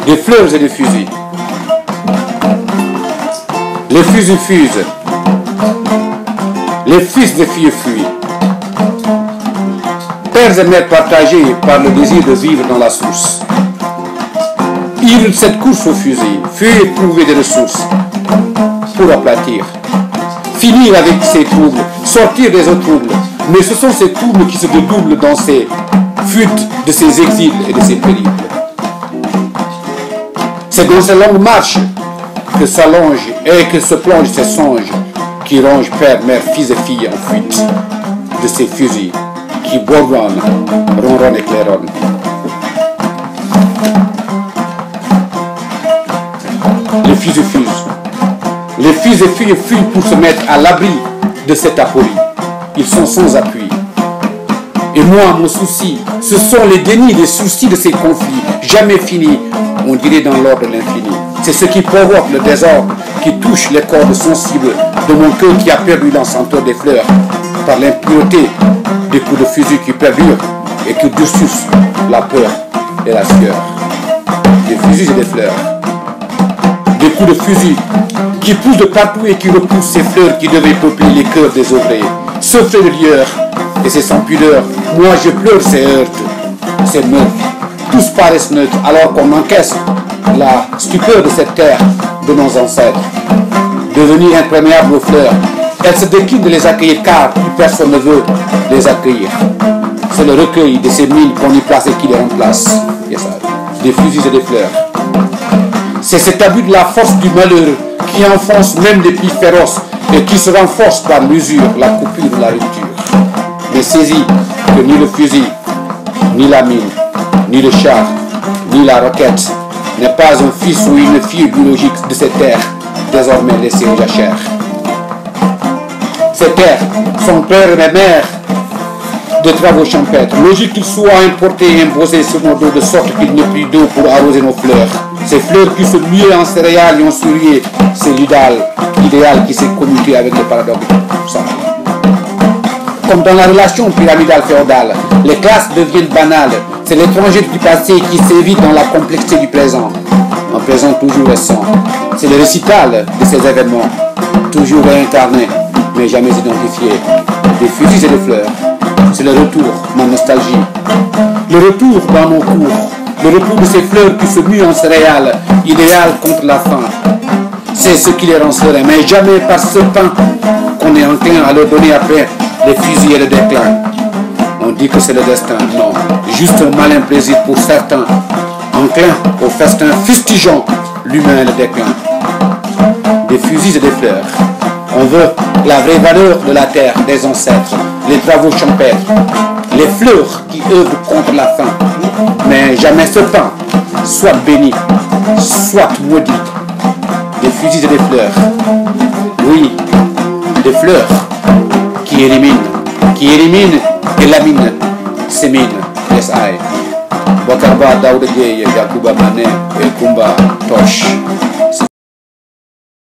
Des fleurs et des fusils. Les fusils fusent. Les fils des filles fuient. Pères et mères partagés par le désir de vivre dans la source. Ivre de cette course au fusil, fuir et trouver des ressources pour aplatir. Finir avec ces troubles, sortir des autres troubles. Mais ce sont ces troubles qui se dédoublent dans ces fuites de ces exils et de ces périples. C'est dans ces longues marches que s'allongent et que se plongent ces songes qui rongent père, mère, fils et filles en fuite de ces fusils qui bourdonnent, ronronnent et claironnent. Les fusils fusent. Les fils et filles fuient pour se mettre à l'abri de cette aporie. Ils sont sans appui. Et moi, mon souci, ce sont les dénis, les soucis de ces conflits, jamais finis, on dirait dans l'ordre de l'infini. C'est ce qui provoque le désordre, qui touche les cordes sensibles de mon cœur qui a perdu l'encenteur des fleurs, par l'impureté des coups de fusil qui perdurent et qui durcissent la peur et la sueur. Des fusils et des fleurs. Des coups de fusil qui poussent de partout et qui repoussent ces fleurs qui devaient peupler les cœurs des ouvriers. Sauf les lieurs, et c'est sans pudeur. Moi je pleure ces heurts, ces meurtres. Tous paraissent neutres alors qu'on encaisse la stupeur de cette terre de nos ancêtres. Devenir imperméable aux fleurs, elles se déclinent de les accueillir car plus personne ne veut les accueillir. C'est le recueil de ces mines qu'on y place et qui les remplace. Des fusils et des fleurs. C'est cet abus de la force du malheur qui enfonce même les plis féroces et qui se renforce par l'usure, la coupure, la rupture. Mais saisis que ni le fusil, ni la mine, ni le char, ni la roquette n'est pas un fils ou une fille biologique de cette terre, désormais laissée aux jachères. Ces terres sont pères et mères de travaux champêtres. Logique qu'ils soient importés et imposés sur nos dos de sorte qu'il n'y ait plus d'eau pour arroser nos fleurs. Ces fleurs qui se muaient en céréales et ont sourié, c'est l'idéal qui s'est commuté avec le paradoxe. Comme dans la relation pyramidale féodale, les classes deviennent banales. C'est l'étranger du passé qui sévit dans la complexité du présent. Un présent toujours récent. C'est le récital de ces événements, toujours réincarnés, mais jamais identifiés. Des fusils et des fleurs. C'est le retour, ma nostalgie. Le retour dans mon cours. Le retour de ces fleurs qui se muent en céréales, idéal contre la faim. C'est ce qui les rend sereins, mais jamais par ce pain qu'on est enclin à leur donner après les fusils et le déclin. On dit que c'est le destin, non, juste un malin plaisir pour certains, enclin au festin fustigeant l'humain et le déclin. Des fusils et des fleurs. On veut la vraie valeur de la terre, des ancêtres, les travaux champêtres, les fleurs qui œuvrent contre la faim. Mais jamais ce pain, soit béni, soit maudit. Des fusils et des fleurs. Oui, des fleurs qui éliminent et laminent ces mines. Yes, I. Bakarba Daouda Gueye, Yakuba Mané et Kumba Tosh.